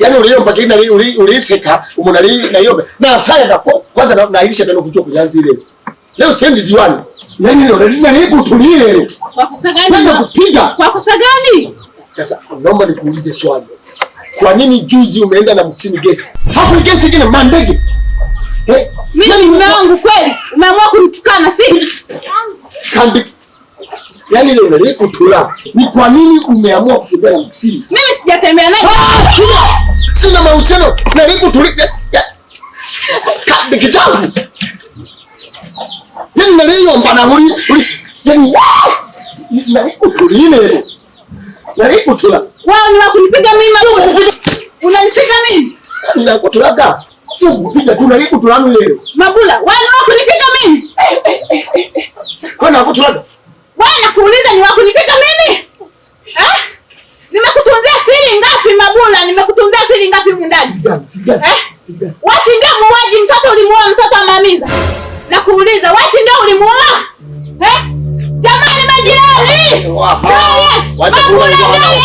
Yaani uliomba kile uliseka umeona naiomba. Na saya kwanza nailisha tena kuchukua kuanza ile. Leo siendi ziwani. Yaani leo lazima nikutulie leo. Kwa kosa gani? Kupiga. Kwa kosa gani? Sasa naomba nikuulize swali. Kwa nini juzi umeenda na mkusini guest? Hapo ni guest ingine mandege. Mimi mume wangu kweli umeamua kunitukana si? Kambi. Yaani leo nalikutola. Ni kwa nini umeamua kutembea na mkusini? Mimi sijatembea naye. Sina mahusiano nalikutola. Kambi kitangu. Yaani naliomba na huli. Yaani nalikutola leo. Nalikutola. Wewe ni kunipiga mimi. Unanipiga mimi? Ninakutolaga. Sio kupiga tu nalikutola leo. Mabula, wewe ni kunipiga mimi? Kwa nini nakutolaga? Wewe nakuuliza ni kunipiga mimi? Nimekutunzia siri ngapi Mabula? Nimekutunzia siri ngapi huko ndani? Sigani. Wewe si ndio muuaji mtoto ulimuoa mtoto amamiza? Nakuuliza wewe si ndio ulimuoa? Jamani majirani! Mabula gani?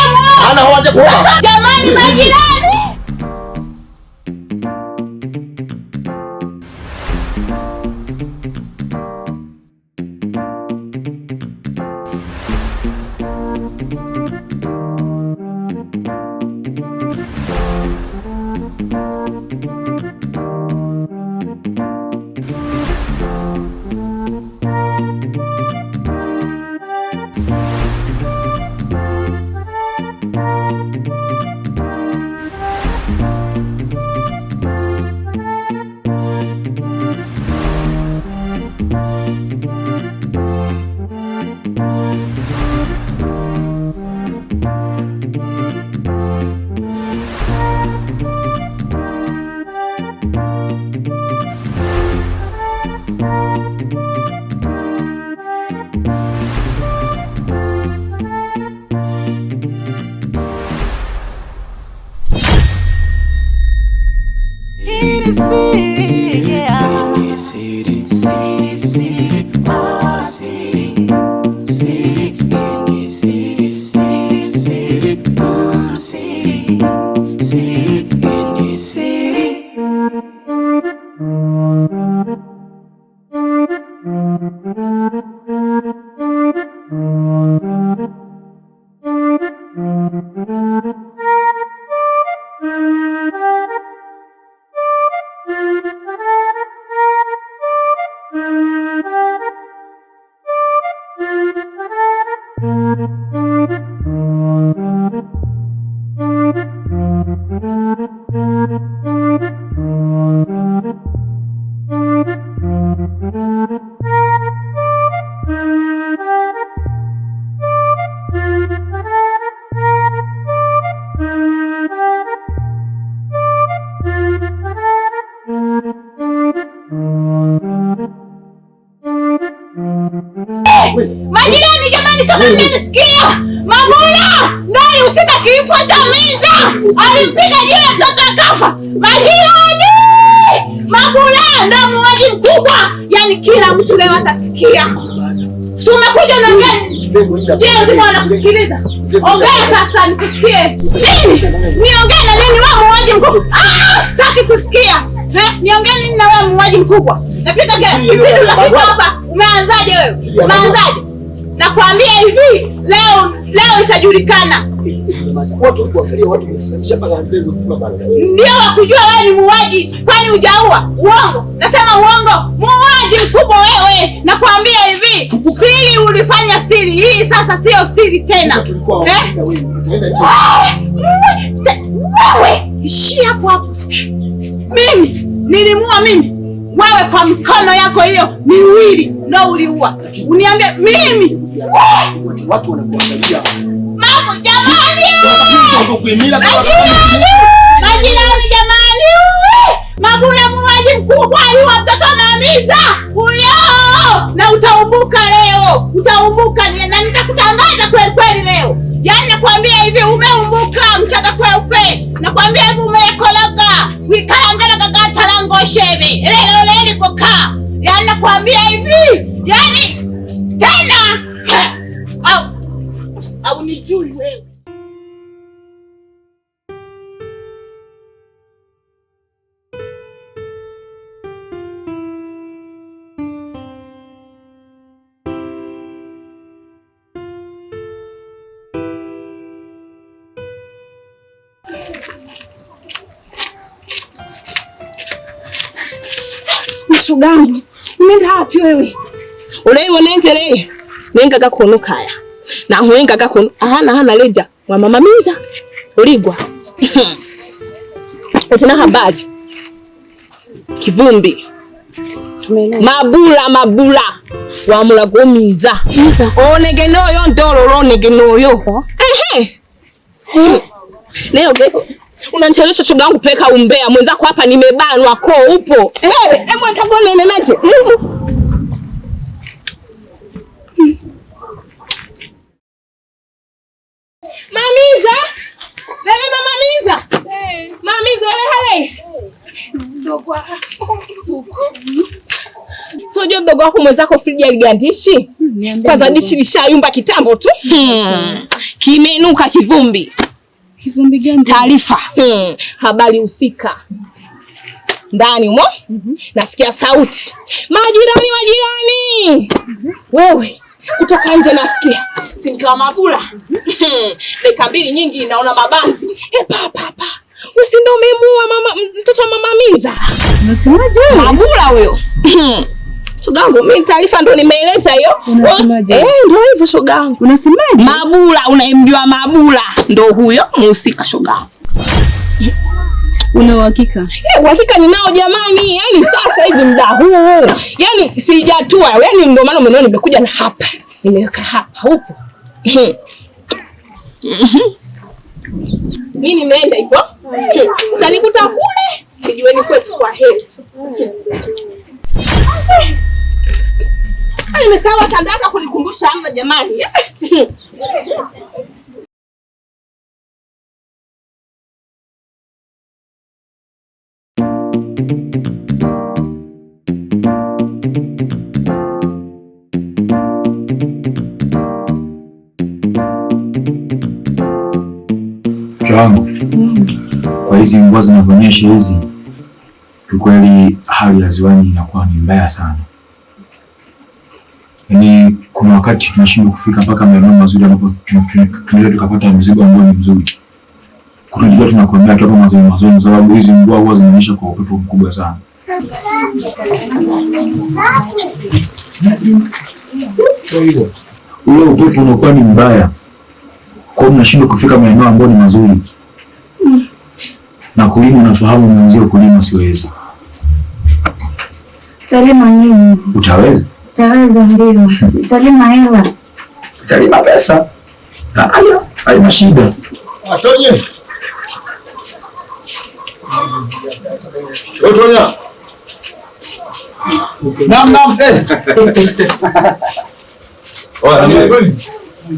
Ana hawaje kuoa. Jamani majirani! Majirani jamani, kama mnanisikia, Mabula ndio alihusika kifo cha Minza. Alimpiga jiwe mtoto akafa. Majirani! Mabula ndio muuaji mkubwa. Yaani kila mtu leo atasikia. Si umekuja unaongea? Je, nzima wanakusikiliza? Ongea sasa nikusikie. Nini? Niongee na nini wewe muuaji mkubwa? Sitaki kusikia. Niongee nini na wewe muuaji mkubwa? Napika kipindi unafika hapa. Umeanzaje wewe? Umeanzaje? Nakwambia hivi, leo itajulikana. Watu kuangalia watu wamesimamisha mpaka anzeni mfuma bana. Ndio wakujua wewe ni muuaji, kwani hujaua? Uongo. Nasema uongo. Muuaji mkubwa wewe. Nakwambia hivi, siri ulifanya siri. Hii sasa sio siri tena. Wewe, ishia hapo hapo. Mimi nilimuua mimi. Wewe kwa mikono yako hiyo miwili ndio uliua. Uniambie mimi. Watu wanakuangalia. Mambo jamani. Majirani jamani. Mabula muuaji mkubwa aliua mtoto Mamiza. Huyo. Na utaumbuka leo. Utaumbuka na nitakutangaza kweli kweli leo. Yaani nakwambia hivi umeumbuka mchaka kweupe. Nakwambia hivi umekologa. Wikalangana kagata lango shebe. Leo lipokaa. Yaani nakwambia hivi. Yaani tena au nijui wewe. shogangu. Umeenda wapi wewe? Ulewe nenzele. Nenga gakono kaya. Na huenga gakono. Hana leja. Wa mama Miza. Uligwa. Utina habari. Kivumbi. Mabula. Wa mulago Miza. Onegenoyo ndoro negenoyo. Leo gepo. Unanichelewesha shogangu peka umbea. Mwenzako hapa nimebanwa ko upo. Mwenda bone nenaje. Mamiza! Bebe mama Miza! Mamiza ole hale! Mdogo wako. So je mdogo wako mwenzako friji aligandishi? Kwanza dishi lishayumba kitambo tu. Kimenuka kivumbi. Kivumbi gani? Taarifa. Habari husika. Ndani mo? Nasikia sauti. Majirani. Wewe kutoka nje nasikia. Sinkiwa Mabula. Deka mbili nyingi naona mabanzi. Papa. Usi ndo umemua mama mtoto wa mama Miza. Unasemaje? Mabula huyo. Shogangu mimi taarifa ndo nimeileta hiyo. Unasemaje? Ndio hivyo shogangu. Unasemaje? Mabula unayemjua Mabula ndo huyo mhusika shogangu. Una uhakika? Uhakika ninao jamani. Yaani sasa hivi muda huu. Yaani sijatua. Yaani ndio maana umeona nimekuja na hapa. Nimeweka hapa huko. Mimi nimeenda hivyo. Utanikuta kule. Kijiweni kwetu kwa heri. Nimesahau tandaka kunikumbusha ama jamani. Changu. Kwa hizi mvua zinavyonyesha hizi, kikweli hali ya ziwani inakuwa ni mbaya sana. Yaani kuna wakati tunashindwa kufika mpaka maeneo mazuri ambapo tunaweza tukapata mzigo ambao ni mzuri. Kuna tunakwambia tu mazoni sababu hizi mvua huwa zinanyesha kwa upepo mkubwa sana. Ule upepo unakuwa ni mbaya. Kwa hiyo mnashindwa kufika maeneo ambayo ni mazuri. Na kulima unafahamu mwenzio kulima siwezi. Talima nini? Utaweza? Utaweza ndio. Talima hela. Talima pesa. Na hayo shida. Atonye. Otonya. Naam.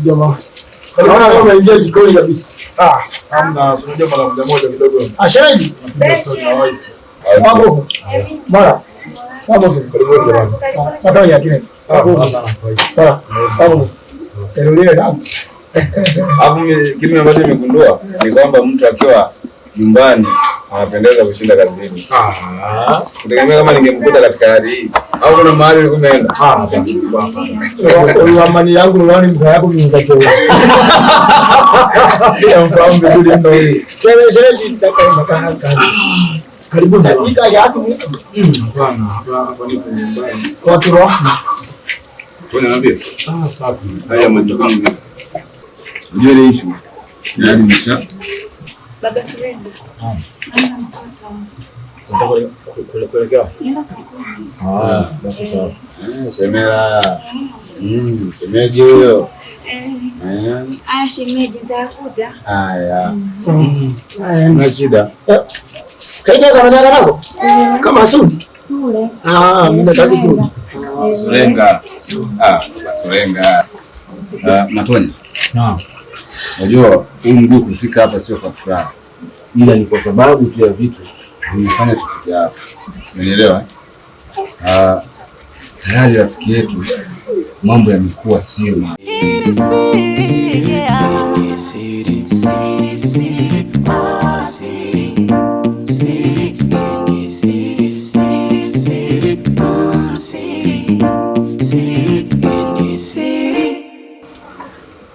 Jamaa. Naona kama unaingia jikoni kabisa. Hamna, tunajua mara moja kidogo. Shemeji. Mambo. Mara. Mambo kidogo jamani. Atonye akine. Mambo. Terulie damu. Hapo kitu ambacho nimegundua ni kwamba mtu akiwa nyumbani anapendeza kushinda kazini. Kutegemea kama ningemkuta katika hali hii au kuna mahali ulikuwa umeenda. Kwa amani yangu unaona mko yako mngacho. Ndio mfahamu vizuri ndio hii. Sherehe nitakaenda kazi. Karibu na nika yasi mimi. Hapa nipo nyumbani. Kwa kiroho. Wewe niambie. Safi. Haya mtoto wangu. Ndio ile issue. Yaani nisha. Baba Surenda. Kuelekea. Basi sawa. Semela. Semeji huyo. Shemeji nitakuja. Haya. Na shida. Kaida kama nako? Kama Sudi. Sule. Mimi nataka Sudi. Sulenga. Sulenga. Matonya. Naam. Unajua huu mguu kufika hapa sio kwa furaha. Ila ni kwa sababu tu ya vitu vilifanya tufike hapa. Umeelewa? Tayari rafiki yetu mambo yamekuwa sio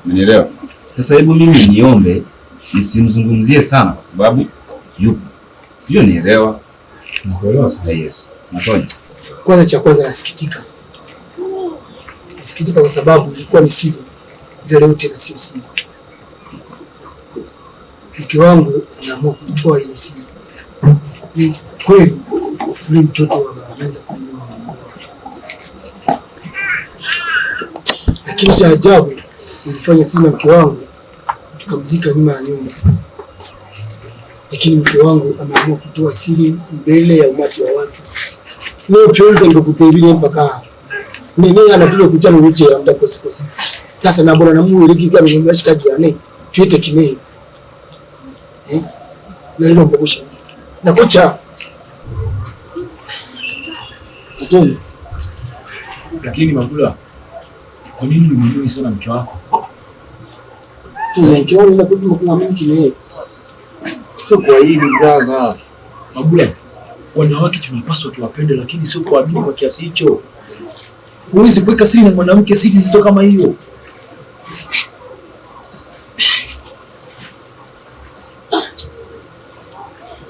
Umeelewa? Sasa hebu mimi niombe nisimzungumzie sana kwa sababu yupo. Sio nielewa. Nakuelewa sana. Yes. Matonya. cha kwanza nasikitika. Nasikitika kwa sababu ilikuwa ni siri. Ndio leo tena sio siri. Mke wangu anaamua kutoa ile siri. Ni kweli yule mtoto anaweza kumua. Lakini cha ajabu nilifanya siri na mke wangu tukamzika nyuma ya nyumba. Lakini mke wangu ameamua kutoa siri mbele ya umati wa watu. Leo tuanze ngokutembea mpaka nini anataka kuchana nje ya muda kosi. Sasa na bwana namu ile kama ngombe shikaji ane tuite kine. Na leo mbogosha. Na kocha. Atoni. Lakini Mabula, kwa nini unamwamini sana mke wako? Mke wangu nakuja kumwamini kine. Sio kwa hili brother. Mabula, wanawake tunapaswa tuwapende, lakini sio kuamini kwa kiasi hicho. Huwezi kuweka siri na mwanamke, siri nzito kama hiyo.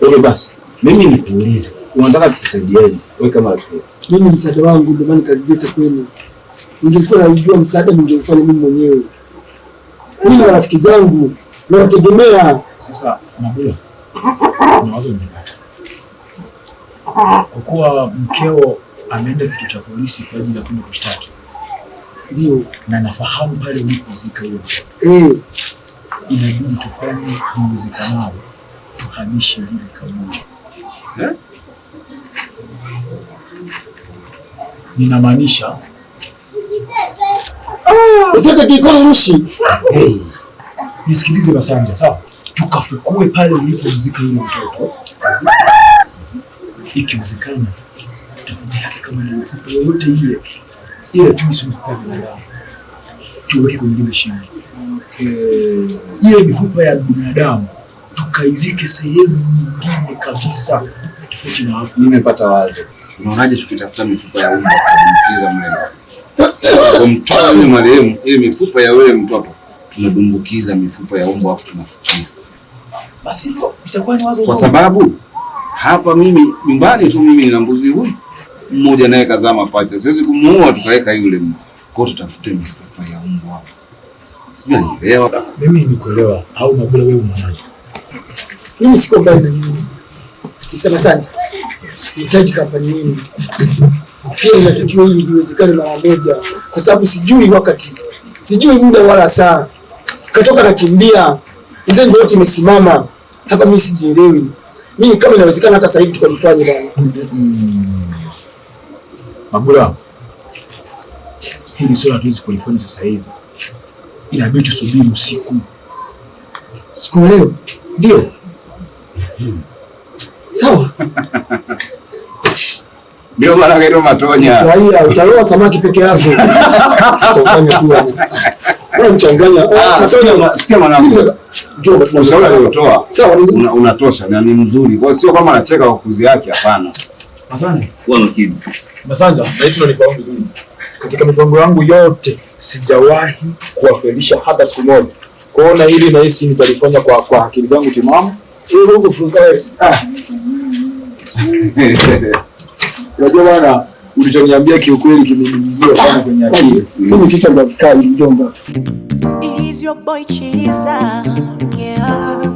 Wewe basi, mimi nikuulize, unataka tukusaidiaje? Wewe kama rafiki. Mimi msaada wangu ndio maana nikaleta kwenu. Ningekuwa najua msaada ningefanya mimi mwenyewe. Mimi na rafiki zangu nawategemea. Sasa Mabula, mawazo nimepata. Kwa kuwa mkeo ameenda kituo cha polisi kwa ajili ya kwenda kushtaki. Ndio. Na nafahamu pale ulipozika hiyo. Inabidi tufanye uwezekanao tuhamishe lile kaburi. Ninamaanisha utaka kikorushi. Nisikilize Masanja, sawa? Tukafukue pale ulipomzika yule mtoto. Ikiwezekana tutafute haki kama ni mifupa yoyote ile tu isiyokuwa binadamu. Tuweke kwenye lile shimo. Ile mifupa ya binadamu tukaizike sehemu nyingine kabisa tofauti na hapo. Nimepata wazo. Unaonaje tukitafuta mifupa ya umma tudumbukiza mle? Kwa mtoto yule marehemu, ile mifupa ya yule mtoto tunadumbukiza mifupa ya umma afu tunafukia. Basi itakuwa ni wazo. Kwa sababu hapa mimi nyumbani tu mimi nina mbuzi huyu mmoja naye kazaa mapacha. Siwezi kumuua tukaweka yule mmoja. Kwa hiyo tutafute mifupa ya umma hapo. Sielewa. Mimi nimekuelewa au Mabula wewe unaonaje? Mimi siko mbali na nyinyi. Kisema Sanja. Nahitaji kampani yenu. Pia inatakiwa hili liwezekane mara moja kwa sababu sijui wakati. Sijui muda wala saa. Katoka nakimbia. Hizo ndio yote imesimama. Hapa mimi sijielewi. Mimi kama inawezekana hata sasa hivi tukalifanya bwana. Mabula. Hili swala hatuwezi kulifanya sasa hivi. Inabidi tusubiri usiku. Siku leo? Ndio. Sawa. Ndio maana kaito matonya. Furahia, utaloa samaki peke yako. Changanya tu hapo. Wewe mchanganya. Matonya, sikia mwanangu. Njoo ushauri uliotoa. Sawa, unatosha na ni mzuri. Kwa hiyo sio kama anacheka kwa kuzi yake, hapana. Asante. Kwa makini. Masanja, na hisi unanifahamu vizuri. Katika mipango yangu yote sijawahi kuwafelisha hata siku moja. Kuona hili na hisi nitalifanya kwa akili zangu timamu. Wewe uko funga wewe. Unajua bwana, ulichoniambia kiukweli kimeniingia sana kwenye akili. Mimi kichwa ndo kikali mjomba. Is your boy Chiza? Yeah.